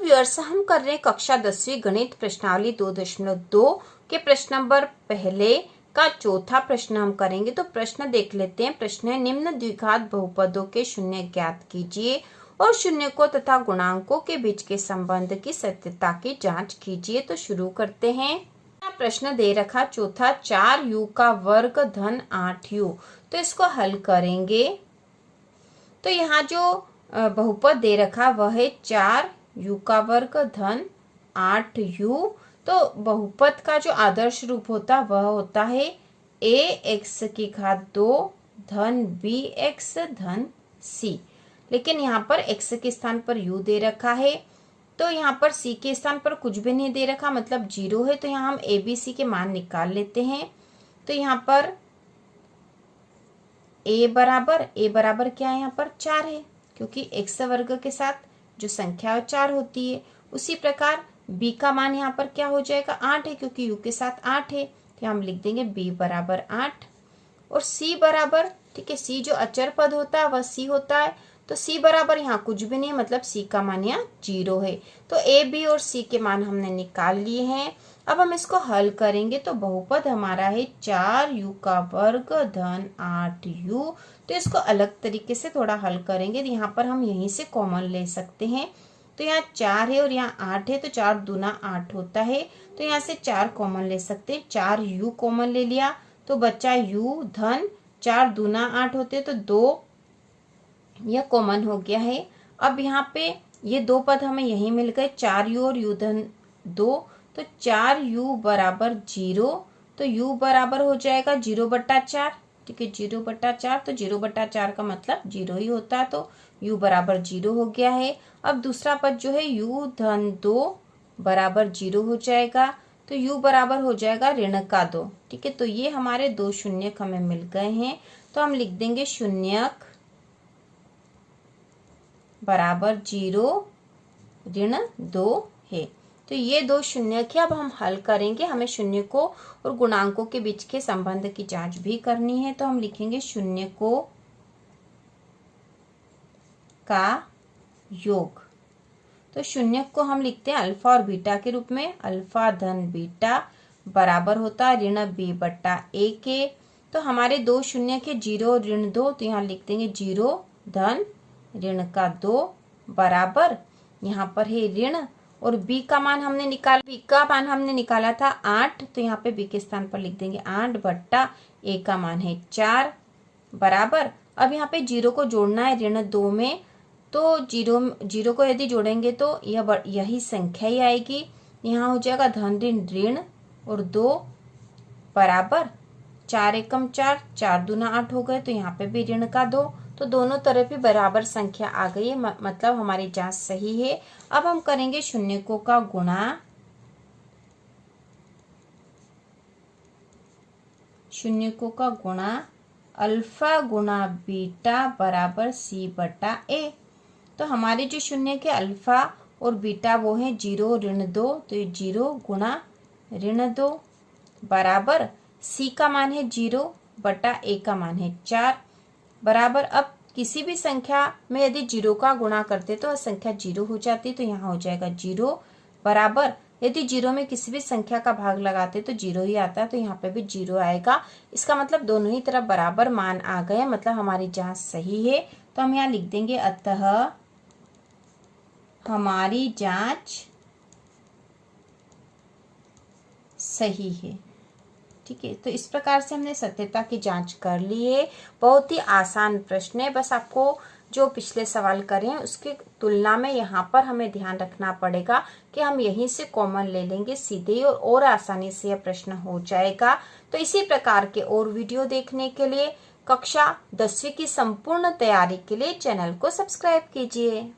Viewers, हम कर रहे हैं कक्षा 10वीं गणित प्रश्नावली 2.2 के प्रश्न नंबर पहले का चौथा प्रश्न हम करेंगे। तो प्रश्न देख लेते हैं। प्रश्न है, निम्न द्विघात बहुपदों के शून्य ज्ञात कीजिए और शून्यकों तथा गुणांकों के बीच के संबंध की सत्यता की जांच कीजिए। तो शुरू करते हैं। प्रश्न दे रखा चौथा, 4u का वर्ग धन 8u। तो इसको हल करेंगे। तो यहाँ जो बहुपद दे रखा वह है 4u का वर्ग धन 8u। तो बहुपद का जो आदर्श रूप होता वह होता है ax की घात 2 धन bx धन c। लेकिन यहाँ पर x के स्थान पर u दे रखा है, तो यहाँ पर c के स्थान पर कुछ भी नहीं दे रखा, मतलब 0 है। तो यहाँ हम a b c के मान निकाल लेते हैं। तो यहाँ पर a बराबर क्या है, यहाँ पर 4 है, क्योंकि x वर्ग के साथ जो संख्या 4 होती है। उसी प्रकार b का मान यहाँ पर क्या हो जाएगा, 8 है, क्योंकि u के साथ 8 है। तो हम लिख देंगे b बराबर 8। और c बराबर, ठीक है, c जो अचर पद होता है वह c होता है। तो c बराबर यहाँ कुछ भी नहीं, मतलब c का मान यहाँ 0 है। तो a b और c के मान हमने निकाल लिए हैं। अब हम इसको हल करेंगे। तो बहुपद हमारा है 4u का वर्ग धन 8u। तो इसको अलग तरीके से थोड़ा हल करेंगे। तो यहाँ पर हम यहीं से कॉमन ले सकते हैं। तो यहाँ 4 है और यहाँ 8 है, तो 4 दूना 8 होता है। तो यहाँ से 4 कॉमन ले सकते हैं। 4u कॉमन ले लिया तो बच्चा u धन 4 दूना 8 होते, तो 2 यह कॉमन हो गया है। अब यहाँ पे ये दो पद हमें यहीं मिल गए, 4u और u धन 2। तो 4u बराबर 0। तो u बराबर हो जाएगा 0/4, ठीक है, 0/4। तो 0/4 का मतलब 0 ही होता है। तो u बराबर 0 हो गया है। अब दूसरा पद जो है u धन 2 बराबर 0 हो जाएगा। तो u बराबर हो जाएगा ऋण का 2, ठीक है। तो ये हमारे दो शून्यक हमें मिल गए हैं। तो हम लिख देंगे शून्यक बराबर 0 ऋण 2 है। तो ये दो शून्यक है। अब हम हल करेंगे। हमें शून्यकों और गुणांकों के बीच के संबंध की जांच भी करनी है। तो हम लिखेंगे शून्यकों का योग। तो शून्यक को हम लिखते हैं अल्फा और बीटा के रूप में। अल्फा धन बीटा बराबर होता है ऋण b/a के। तो हमारे दो शून्यक है, 0 और ऋण 2। तो यहाँ लिख देंगे 0 धन ऋण का 2 बराबर, यहाँ पर है ऋण, और b का मान हमने निकाला था 8। तो यहाँ पे b के स्थान पर लिख देंगे 8/a का मान है 4 बराबर। अब यहाँ पे 0 को जोड़ना है ऋण 2 में। तो 0 को यदि जोड़ेंगे तो यही संख्या ही आएगी। यहाँ हो जाएगा धन ऋण ऋण और 2 बराबर 4 एकम 4, 4 दूना 8 हो गए। तो यहाँ पे भी ऋण का 2। तो दोनों तरफ ही बराबर संख्या आ गई है, मतलब हमारी जांच सही है। अब हम करेंगे शून्यकों का गुणा। शून्यकों का गुणा अल्फा गुणा बीटा बराबर c/a। तो हमारे जो शून्य के अल्फा और बीटा वो है 0 ऋण 2। तो ये 0 गुणा ऋण 2 बराबर c का मान है 0/a का मान है 4 बराबर। अब किसी भी संख्या में यदि 0 का गुणा करते तो संख्या 0 हो जाती। तो यहाँ हो जाएगा 0 बराबर, यदि 0 में किसी भी संख्या का भाग लगाते तो 0 ही आता है। तो यहाँ पे भी 0 आएगा। इसका मतलब दोनों ही तरफ बराबर मान आ गए, मतलब हमारी जांच सही है। तो हम यहाँ लिख देंगे अतः हमारी जांच सही है, ठीक है। तो इस प्रकार से हमने सत्यता की जांच कर ली है। बहुत ही आसान प्रश्न है। बस आपको जो पिछले सवाल करे हैं उसकी तुलना में यहाँ पर हमें ध्यान रखना पड़ेगा कि हम यहीं से कॉमन ले लेंगे सीधे ही, और आसानी से यह प्रश्न हो जाएगा। तो इसी प्रकार के और वीडियो देखने के लिए कक्षा 10वीं की संपूर्ण तैयारी के लिए चैनल को सब्सक्राइब कीजिए।